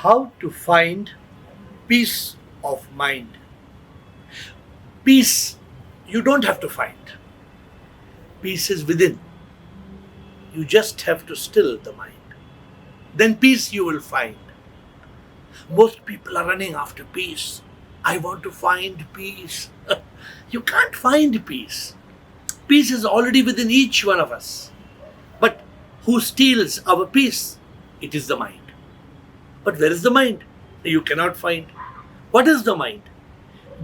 How to find peace of mind. Peace you don't have to find. Peace is within. You just have to still the mind. Then peace you will find. Most people are running after peace. I want to find peace. You can't find peace. Peace is already within each one of us. But who steals our peace? It is the mind. But where is the mind? You cannot find. What is the mind?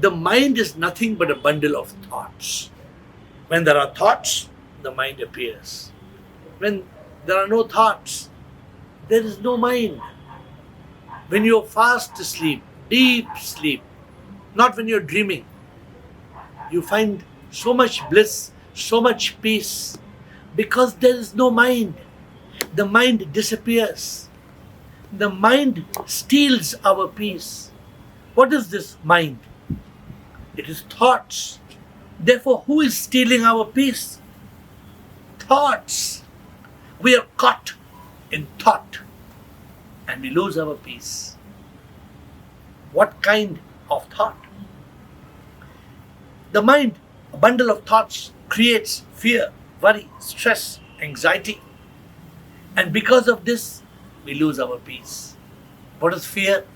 The mind is nothing but a bundle of thoughts. When there are thoughts, the mind appears. When there are no thoughts, there is no mind. When you are fast asleep, deep sleep, not when you are dreaming, you find so much bliss, so much peace, because there is no mind. The mind disappears. The mind steals our peace. What is this mind? It is thoughts. Therefore, who is stealing our peace? Thoughts. We are caught in thought and we lose our peace. What kind of thought? The mind, a bundle of thoughts, creates fear, worry, stress, anxiety. And because of this, we lose our peace. What is fear?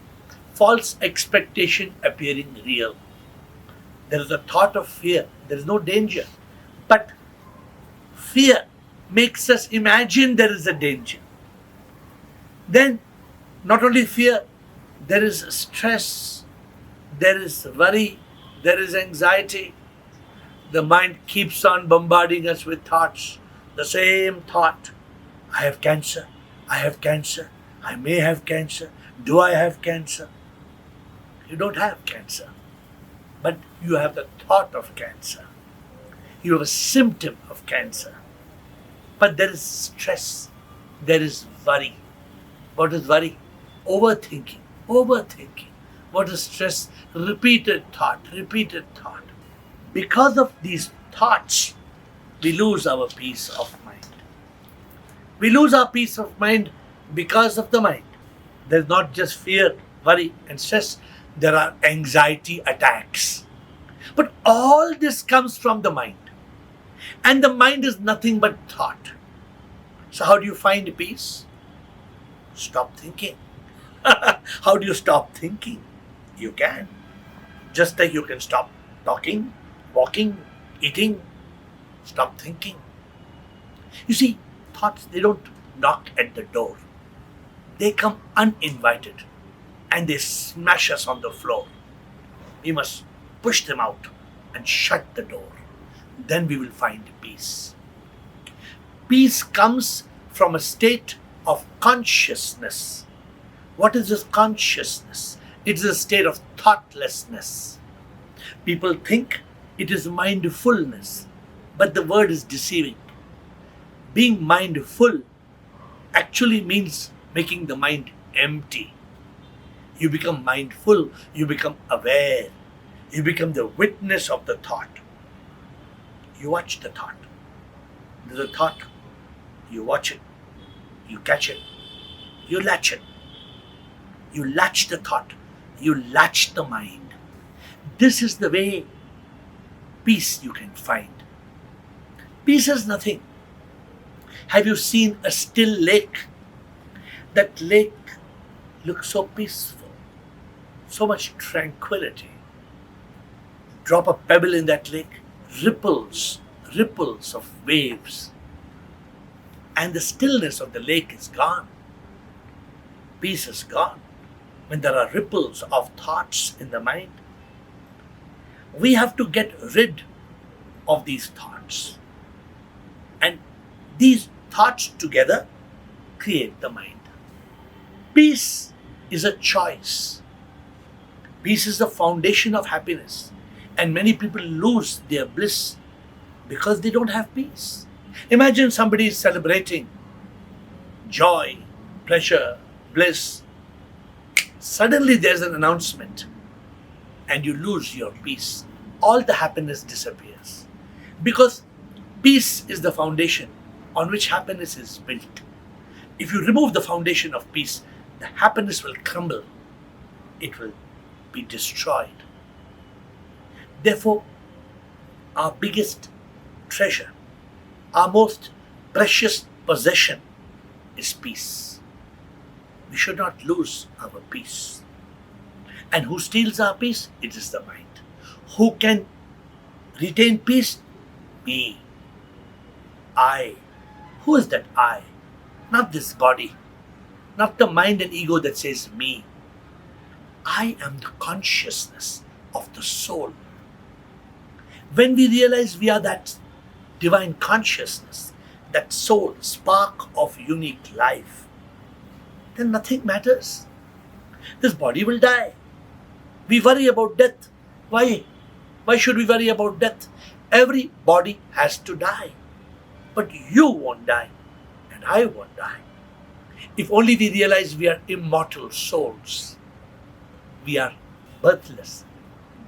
False expectation appearing real. There is a thought of fear. There is no danger. But fear makes us imagine there is a danger. Then, not only fear, there is stress, there is worry, there is anxiety. The mind keeps on bombarding us with thoughts. The same thought. I have cancer. I have cancer. I may have cancer. Do I have cancer? You don't have cancer. But you have the thought of cancer. You have a symptom of cancer. But there is stress. There is worry. What is worry? Overthinking. Overthinking. What is stress? Repeated thought. Repeated thought. Because of these thoughts, we lose our peace of mind. We lose our peace of mind because of the mind. There's not just fear, worry, and stress. There are anxiety attacks. But all this comes from the mind. And the mind is nothing but thought. So how do you find peace? Stop thinking. How do you stop thinking? You can. Just like you can stop talking, walking, eating. Stop thinking. You see, thoughts, they don't knock at the door. They come uninvited and they smash us on the floor. We must push them out and shut the door. Then we will find peace. Peace comes from a state of consciousness. What is this consciousness? It is a state of thoughtlessness. People think it is mindfulness, but the word is deceiving. Being mindful actually means making the mind empty. You become mindful, you become aware, you become the witness of the thought. You watch the thought. There's a thought, you watch it, you catch it, you latch it. You latch the thought, you latch the mind. This is the way peace you can find. Peace is nothing. Have you seen a still lake? That lake looks so peaceful, so much tranquility. Drop a pebble in that lake, ripples of waves, and the stillness of the lake is gone. Peace is gone. When there are ripples of thoughts in the mind, we have to get rid of these thoughts. And these thoughts together create the mind. Peace is a choice. Peace is the foundation of happiness. And many people lose their bliss because they don't have peace. Imagine somebody is celebrating joy, pleasure, bliss. Suddenly there's an announcement and you lose your peace. All the happiness disappears. Because peace is the foundation on which happiness is built. If you remove the foundation of peace, the happiness will crumble. It will be destroyed. Therefore, our biggest treasure, our most precious possession is peace. We should not lose our peace. And who steals our peace? It is the mind. Who can retain peace? Me. I. Who is that I? Not this body. Not the mind and ego that says me. I am the consciousness of the soul. When we realize we are that divine consciousness, that soul, spark of unique life, then nothing matters. This body will die. We worry about death. Why? Why should we worry about death? Every body has to die. But you won't die, and I won't die. If only we realize we are immortal souls. We are birthless,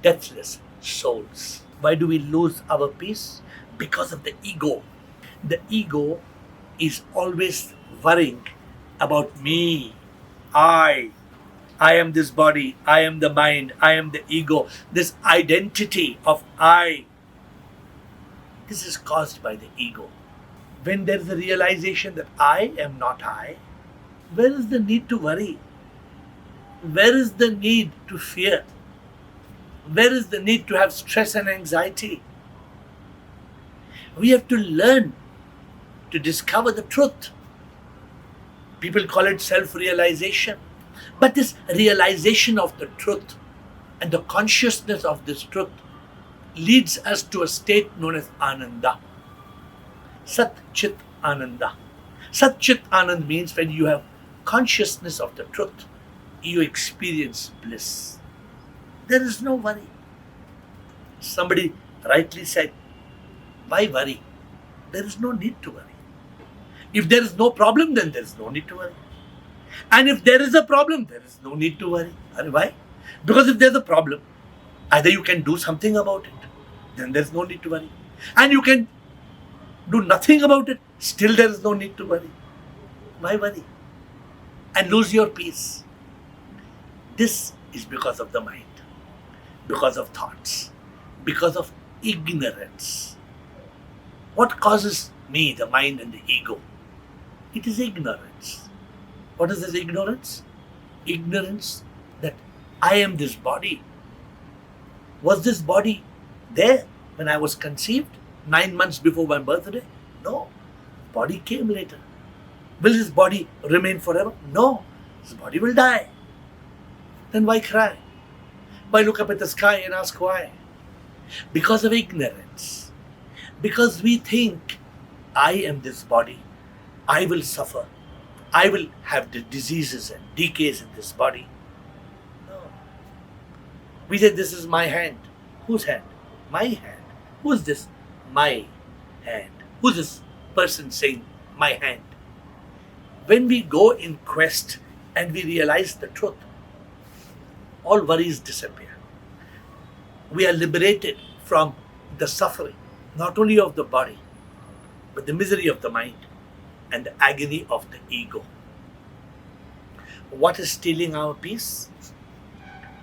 deathless souls. Why do we lose our peace? Because of the ego. The ego is always worrying about me. I am this body, I am the mind, I am the ego. This identity of I. This is caused by the ego. When there is a realization that I am not I, where is the need to worry? Where is the need to fear? Where is the need to have stress and anxiety? We have to learn to discover the truth. People call it self-realization. But this realization of the truth and the consciousness of this truth leads us to a state known as Ananda. Sat Chit Ananda. Sat Chit Anand means when you have consciousness of the truth, you experience bliss. There is no worry. Somebody rightly said, why worry? There is no need to worry. If there is no problem, then there is no need to worry. And if there is a problem, there is no need to worry. And why? Because if there is a problem, either you can do something about it, then there is no need to worry. And you can do nothing about it, still there is no need to worry. Why worry? And lose your peace. This is because of the mind, because of thoughts, because of ignorance. What causes me, the mind and the ego? It is ignorance. What is this ignorance? Ignorance that I am this body. Was this body there when I was conceived 9 months before my birthday? No. Body came later. Will this body remain forever? No. This body will die. Then why cry? Why look up at the sky and ask why? Because of ignorance. Because we think I am this body. I will suffer. I will have the diseases and decays in this body. No. We say this is my hand. Whose hand? My hand. Who is this? My hand. Who is this person saying my hand? When we go in quest and we realize the truth, all worries disappear. We are liberated from the suffering, not only of the body, but the misery of the mind and the agony of the ego. What is stealing our peace?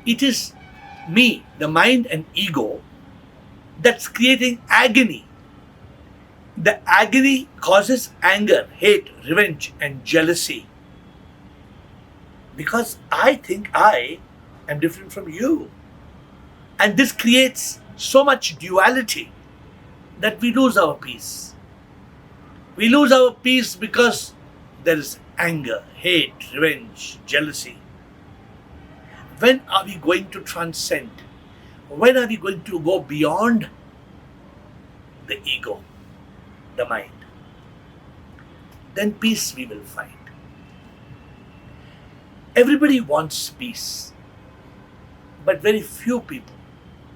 It is me, the mind and ego, that's creating agony. The agony causes anger, hate, revenge, and jealousy. Because I think I am different from you. And this creates so much duality that we lose our peace. We lose our peace because there is anger, hate, revenge, jealousy. When are we going to transcend? When are we going to go beyond the ego, the mind? Then peace we will find. Everybody wants peace, but very few people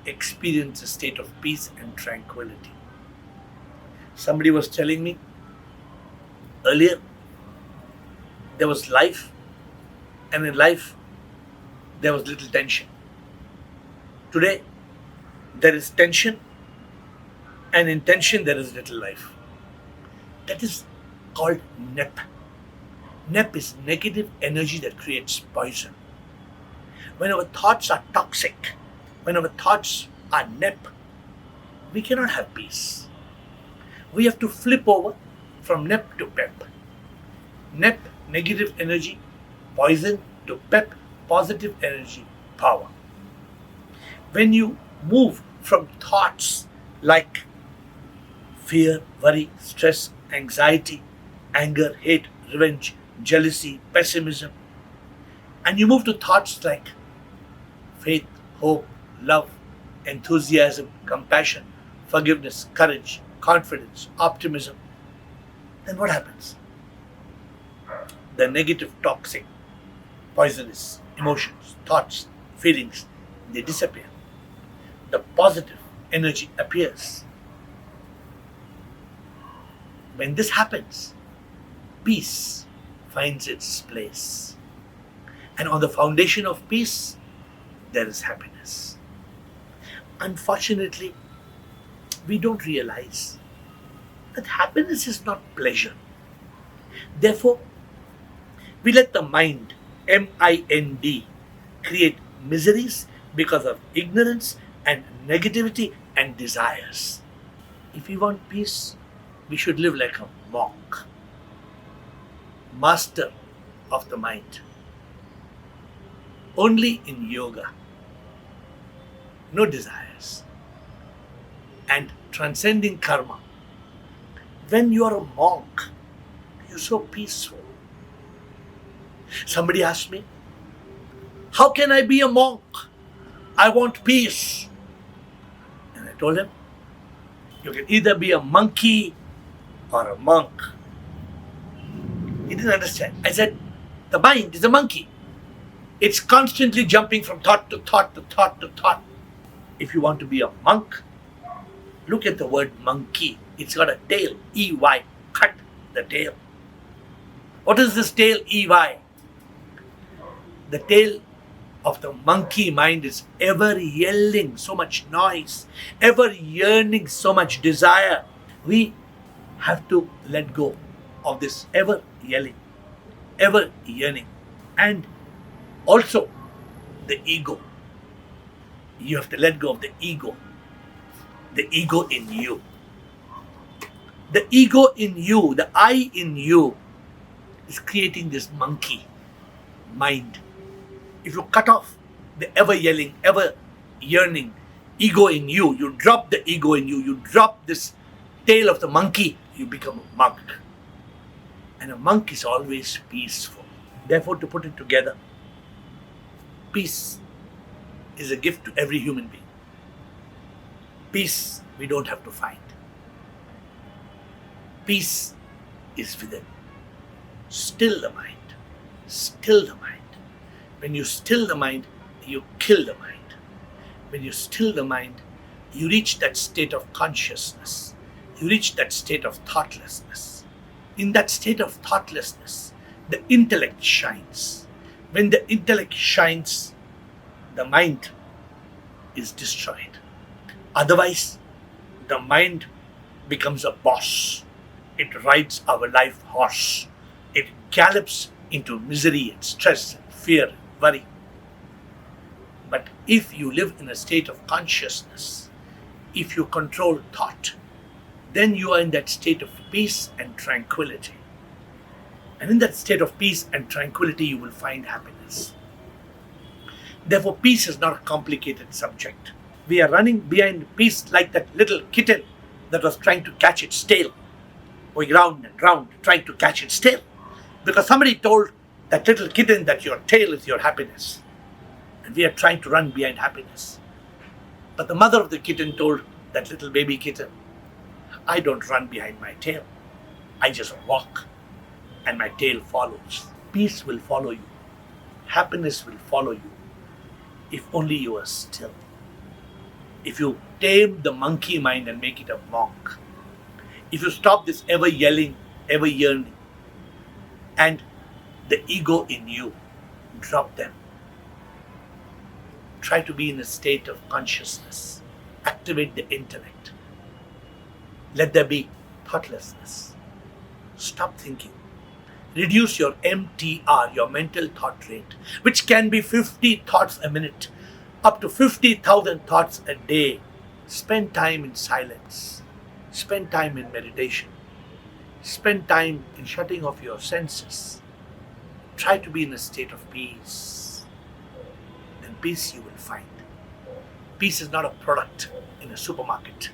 experience a state of peace and tranquility. Somebody was telling me earlier, there was life, and in life, there was little tension. Today, there is tension, and in tension, there is little life. That is called nep. Nep is negative energy that creates poison. When our thoughts are toxic, when our thoughts are nep, we cannot have peace. We have to flip over from nep to pep. Nep, negative energy, poison, to pep, positive energy, power. When you move from thoughts like fear, worry, stress, anxiety, anger, hate, revenge, jealousy, pessimism, and you move to thoughts like faith, hope, love, enthusiasm, compassion, forgiveness, courage, confidence, optimism, then what happens? The negative, toxic, poisonous emotions, thoughts, feelings, they disappear. The positive energy appears. When this happens, peace finds its place. And on the foundation of peace, there is happiness. Unfortunately, we don't realize that happiness is not pleasure. Therefore, we let the mind, M-I-N-D, create miseries because of ignorance and negativity and desires. If we want peace, we should live like a monk, master of the mind. Only in yoga, no desires, and transcending karma. When you are a monk, you're so peaceful. Somebody asked me, how can I be a monk? I want peace. And I told him, you can either be a monkey or a monk. He didn't understand. I said, the mind is a monkey. It's constantly jumping from thought to thought to thought to thought. If you want to be a monk, look at the word monkey. It's got a tail, E-Y. Cut the tail. What is this tail, E-Y? The tail of the monkey mind is ever yelling, so much noise, ever yearning, so much desire. We have to let go of this ever yelling, ever yearning. And also the ego. You have to let go of the ego in you. The ego in you, the I in you, is creating this monkey mind. If you cut off the ever yelling, ever yearning ego in you, you drop the ego in you, you drop this tail of the monkey, you become a monk. And a monk is always peaceful. Therefore, to put it together, peace is a gift to every human being. Peace we don't have to find. Peace is within. Still the mind. Still the mind. When you still the mind, you kill the mind. When you still the mind, you reach that state of consciousness. You reach that state of thoughtlessness. In that state of thoughtlessness, the intellect shines. When the intellect shines, the mind is destroyed. Otherwise, the mind becomes a boss. It rides our life horse. It gallops into misery and stress and fear and worry. But if you live in a state of consciousness, if you control thought, then you are in that state of peace and tranquility. And in that state of peace and tranquility, you will find happiness. Therefore, peace is not a complicated subject. We are running behind peace like that little kitten that was trying to catch its tail, going round and round, trying to catch its tail. Because somebody told that little kitten that your tail is your happiness. And we are trying to run behind happiness. But the mother of the kitten told that little baby kitten, I don't run behind my tail. I just walk and my tail follows. Peace will follow you. Happiness will follow you. If only you are still. If you tame the monkey mind and make it a monk. If you stop this ever yelling, ever yearning, and the ego in you, drop them. Try to be in a state of consciousness. Activate the intellect. Let there be thoughtlessness. Stop thinking. Reduce your MTR, your mental thought rate, which can be 50 thoughts a minute, up to 50,000 thoughts a day. Spend time in silence. Spend time in meditation. Spend time in shutting off your senses. Try to be in a state of peace. And peace you will find. Peace is not a product in a supermarket.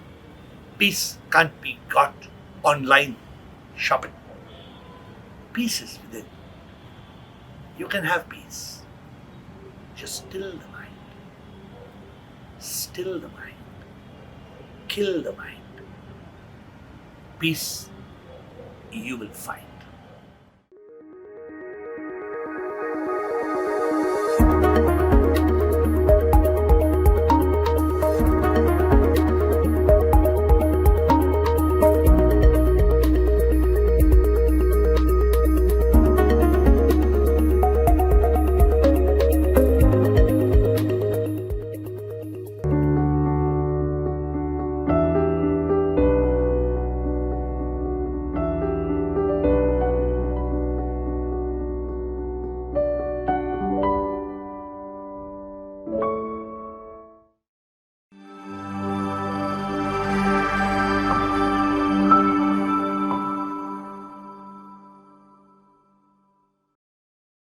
Peace can't be got online shopping. Peace is within. You can have peace. Just still the mind. Still the mind. Kill the mind. Peace you will find.